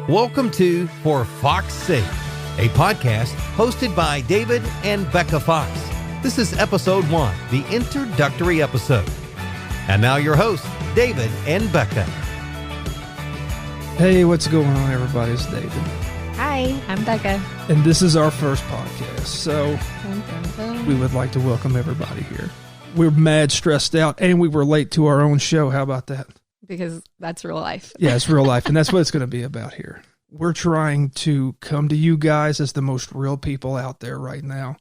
Welcome to For Fox's Sake, a podcast hosted by David and Becca Fox. This is episode 1, the introductory episode. And now your hosts, David and Becca. Hey, what's going on, everybody? It's David. Hi, I'm Becca. And this is our first podcast, so we would like to welcome everybody here. We're mad stressed out, and we were late to our own show. How about that? Because that's real life. Yeah, it's real life, and that's what it's going to be about here. We're trying to come to you guys as the most real people out there right now.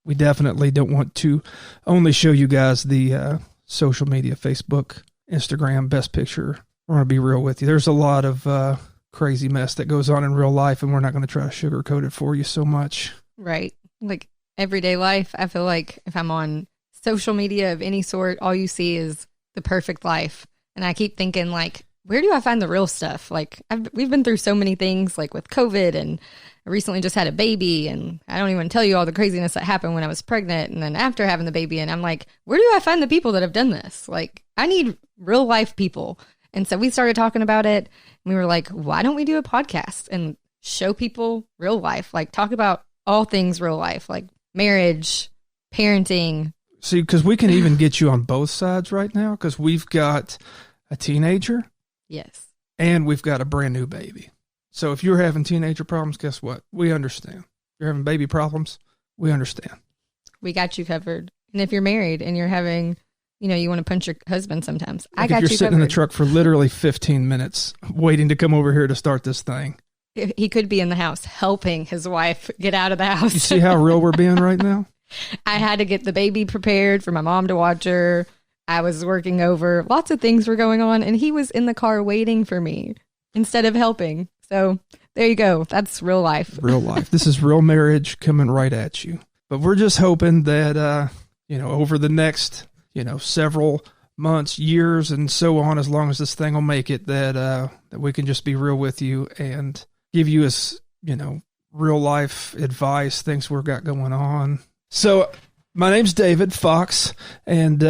We definitely don't want to only show you guys the social media, Facebook, Instagram, best picture. We're going to be real with you. There's a lot of crazy mess that goes on in real life, and we're not going to try to sugarcoat it for you so much. Right. Like everyday life, I feel like if I'm on social media of any sort, all you see is the perfect life. And I keep thinking, like, where do I find the real stuff? Like, we've been through so many things, like with COVID, and I recently just had a baby, and I don't even tell you all the craziness that happened when I was pregnant and then after having the baby. And I'm like, where do I find the people that have done this? Like, I need real life people. And so we started talking about it, and we were like, why don't we do a podcast and show people real life? Like, talk about all things real life, like marriage, parenting. See, because we can even get you on both sides right now, because we've got a teenager. Yes. And we've got a brand new baby. So if you're having teenager problems, guess what? We understand. If you're having baby problems, we understand. We got you covered. And if you're married and you're having, you know, you want to punch your husband sometimes, like I got you covered. If you're sitting in the truck for literally 15 minutes waiting to come over here to start this thing. He could be in the house helping his wife get out of the house. You see how real we're being right now? I had to get the baby prepared for my mom to watch her. I was working over. Lots of things were going on, and he was in the car waiting for me instead of helping. So there you go. That's real life. Real life. This is real marriage coming right at you. But we're just hoping that, over the next, several months, years, and so on, as long as this thing will make it, that we can just be real with you and give you as, real life advice, things we've got going on. So my name's David Fox, and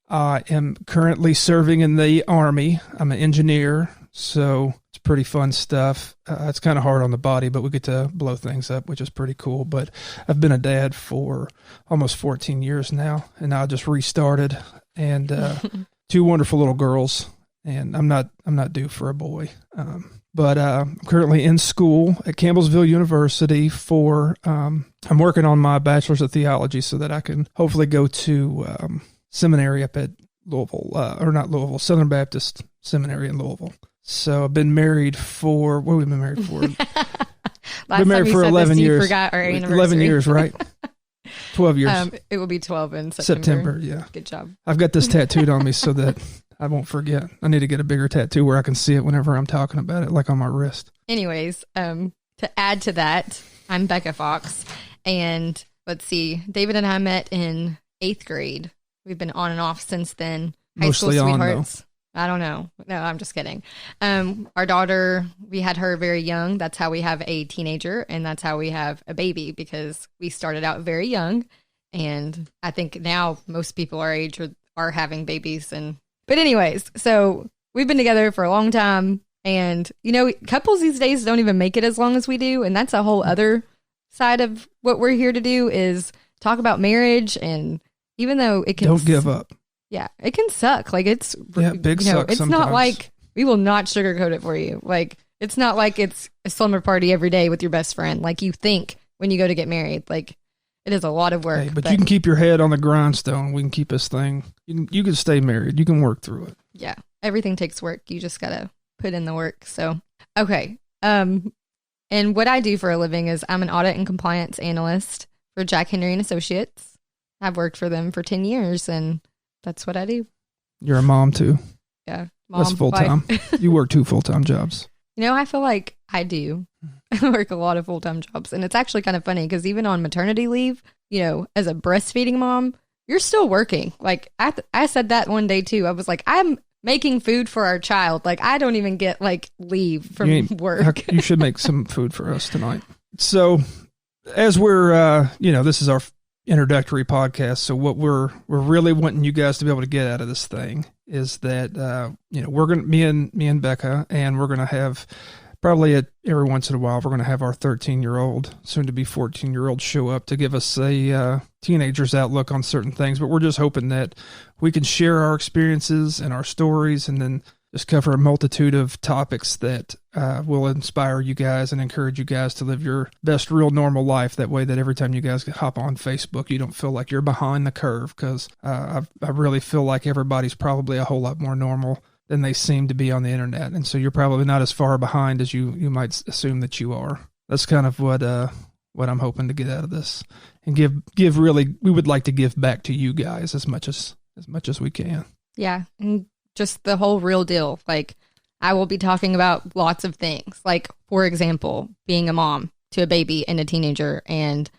I am currently serving in the Army. I'm an engineer, so it's pretty fun stuff. It's kind of hard on the body, but we get to blow things up, which is pretty cool. But I've been a dad for almost 14 years now, and I just restarted, and 2 wonderful little girls, and I'm not due for a boy. But I'm currently in school at Campbellsville University for, I'm working on my bachelor's of theology so that I can hopefully go to seminary up at Louisville, Southern Baptist Seminary in Louisville. So I've been married for, what have we been married for? Been married for 11 years. Forgot our anniversary. 11 years, right? 12 years. It will be 12 in September. Yeah. Good job. I've got this tattooed on me so that I won't forget. I need to get a bigger tattoo where I can see it whenever I'm talking about it, like on my wrist. Anyways, to add to that, I'm Becca Fox, and let's see, David and I met in 8th grade. We've been on and off since then. Mostly high school on, sweethearts. I don't know. No, I'm just kidding. Our daughter, we had her very young. That's how we have a teenager, and that's how we have a baby, because we started out very young, and I think now most people our age are having babies. But anyways, so we've been together for a long time, and, couples these days don't even make it as long as we do, and that's a whole other side of what we're here to do, is talk about marriage. And even though it can... Don't give up. Yeah, it can suck. Like, it's... big suck it's sometimes. not like... We will not sugarcoat it for you. Like, it's not like it's a slumber party every day with your best friend, like you think when you go to get married. Like, it is a lot of work. Hey, but you can keep your head on the grindstone. We can keep this thing. You can stay married. You can work through it. Yeah, everything takes work. You just got to put in the work. So, okay. And what I do for a living is I'm an audit and compliance analyst for Jack Henry & Associates. I've worked for them for 10 years, and that's what I do. You're a mom, too. Yeah. Mom, that's full-time. You work 2 full-time jobs. I feel like I do. I work a lot of full-time jobs, and it's actually kind of funny because even on maternity leave, as a breastfeeding mom, you're still working. Like, I said that one day, too. I was like, I'm making food for our child. Like, I don't even get, leave from work. You should make some food for us tonight. So, as we're, this is our introductory podcast. So what we're really wanting you guys to be able to get out of this thing is that, we're going to, me and Becca, and we're going to have probably every once in a while, we're going to have our 13-year-old, soon to be 14-year-old show up to give us a teenager's outlook on certain things. But we're just hoping that we can share our experiences and our stories, and then just cover a multitude of topics that will inspire you guys and encourage you guys to live your best real normal life. That way that every time you guys hop on Facebook, you don't feel like you're behind the curve, because I really feel like everybody's probably a whole lot more normal than they seem to be on the internet. And so you're probably not as far behind as you might assume that you are. That's kind of what I'm hoping to get out of this, and give really, we would like to give back to you guys as much as we can. Yeah. And just the whole real deal. Like, I will be talking about lots of things. Like, for example, being a mom to a baby and a teenager, and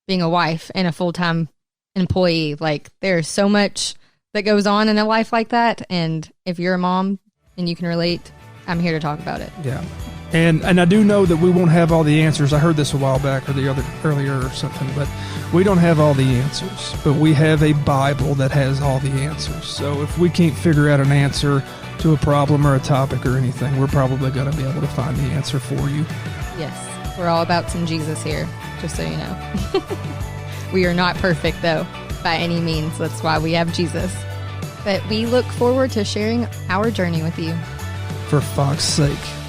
being a wife and a full-time employee. Like, there's so much that goes on in a life like that. And if you're a mom and you can relate, I'm here to talk about it. Yeah. And I do know that we won't have all the answers. I heard this a while back or earlier or something, but we don't have all the answers. But we have a Bible that has all the answers. So if we can't figure out an answer to a problem or a topic or anything, we're probably going to be able to find the answer for you. Yes. We're all about some Jesus here, just so you know. We are not perfect, though, by any means. That's why we have Jesus. But we look forward to sharing our journey with you. For Fox's sake.